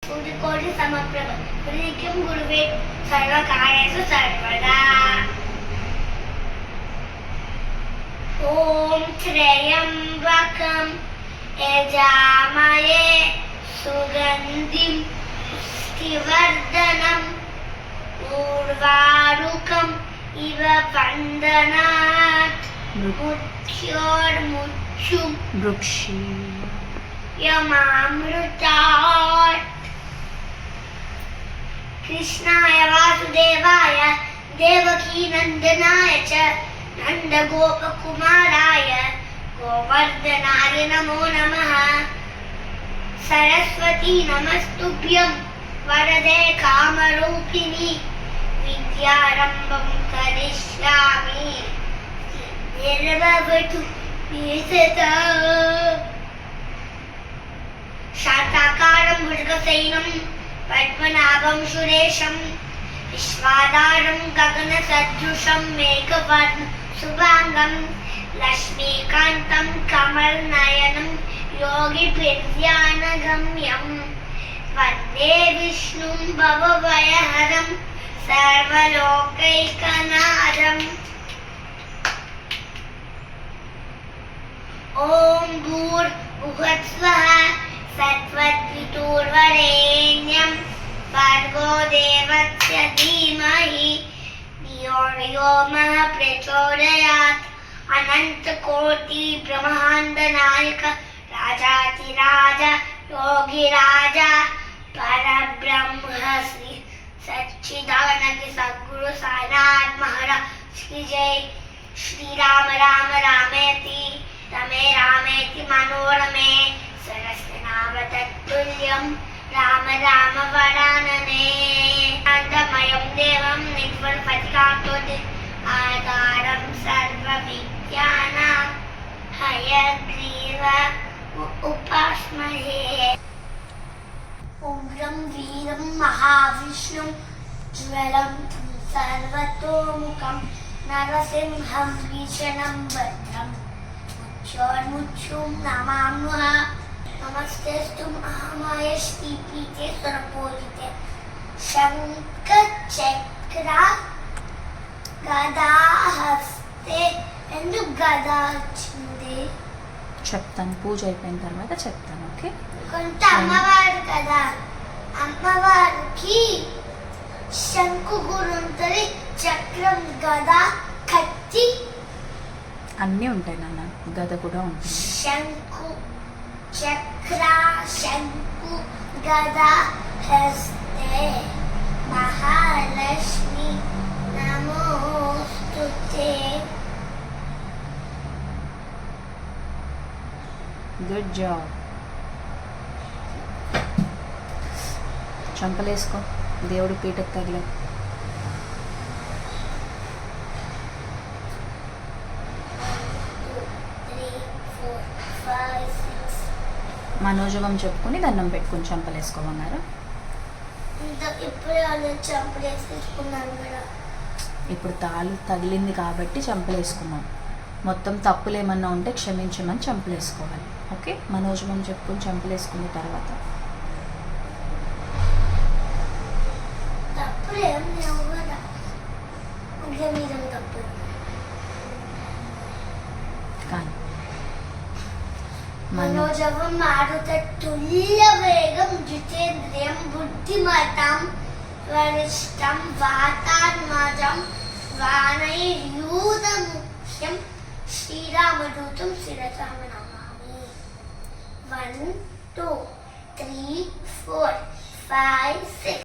सूर्यकोटि समप्रभ निर्विघ्नं गुरुवे सर्वकार्येषु सर्वदा। ॐ त्र्यम्बकं यजामहे सुगन्धिं पुष्टिवर्धनम् उर्वारुकम् इव वन्दनात् मुख्योर्मुख्युं यमामृतात्। कृष्णाय वासुदेवाय देवकी नन्दनाय च नन्दगोपकुमाराय गोवर्धनाय नमो नमः। सरस्वती नमस्तुभ्यं वरदे कामरूपिणी विद्यारम्भं करिष्यामि निर्भवतु मे सदा। शाताकारं भुजगशयनं पद्मनाभं सुरेशं विश्वाधारं गगनसदृशं मेघवर्णं शुभांगं लक्ष्मीकान्तं कमलनयनं योगिभिर्ध्यानगम्यं वन्दे विष्णुं भवभयहरं सर्वलोकैकनाथम्। ॐ भूर्भुवस्सुवः सत्त्ववितुर्वरेण्यं भर्गो देवस्य धीमहि धियो यो नः प्रचोदयात्। अनन्तकोटि ब्रह्माण्डनायक राजाधिराज योगिराजा परब्रह्म श्री सच्चिदानंद सद्गुरु साईनाथ महाराज की जय। श्री राम राम रामेति रमे रामेति मनोरमे सरस्वनाम तत्तुल्यं राम राम वरानने। शान्तमयं देवं निर्मलस्फटिकाकृतिम् आधारं सर्वविद्यानां हयग्रीवम् उपास्महे। उग्रं वीरं महाविष्णुं ज्वलन्तं सर्वतोमुखं नरसिंहं भीषणं भद्रं मुच्योर्मुच्युं नमाम्यह। नमस्तेऽस्तु महामाय श्रीपीठे सुरपूजिते शङ्खचक्र गदाहस्ते ఎందుకు గదా వచ్చింది చెప్తాను, పూజ అయిపోయిన తర్వాత చెప్తాను. ఓకే, కొంత అమ్మవారు కదా, అమ్మవారికి శంకు కూడా ఉంటుంది, చక్రం గద కత్తి అన్నీ ఉంటాయి నాన్న, గద కూడా ఉంటుంది. శంకు చక్ర శంకు గద హస్తే మహాలక్ష్మి నమోస్తుతే. Good job. చంపలేసుకో, దేవుడి పీటకు తగిలే. మనోజవం చెప్పుకొని దండం పెట్టుకుని చంపలేసుకోమన్నారా? ఇప్పుడు తాళి తగిలింది కాబట్టి చంపలేసుకున్నాం. మొత్తం తప్పులు ఏమన్నా ఉంటే క్షమించమని చంపలేసుకోవాలి. ఓకే, మనోజవం చెప్పుకొని చంపలేసుకున్న తర్వాత కానీ మనోజవం మారుత తుల్య వేగం జితేంద్రియం బుద్ధిమతం వరిష్టం వాతాత్మజం వానైర్యూధముఖ్యం శ్రీరామదూతం శిరసా నమామి. 1 2 3 4 5 6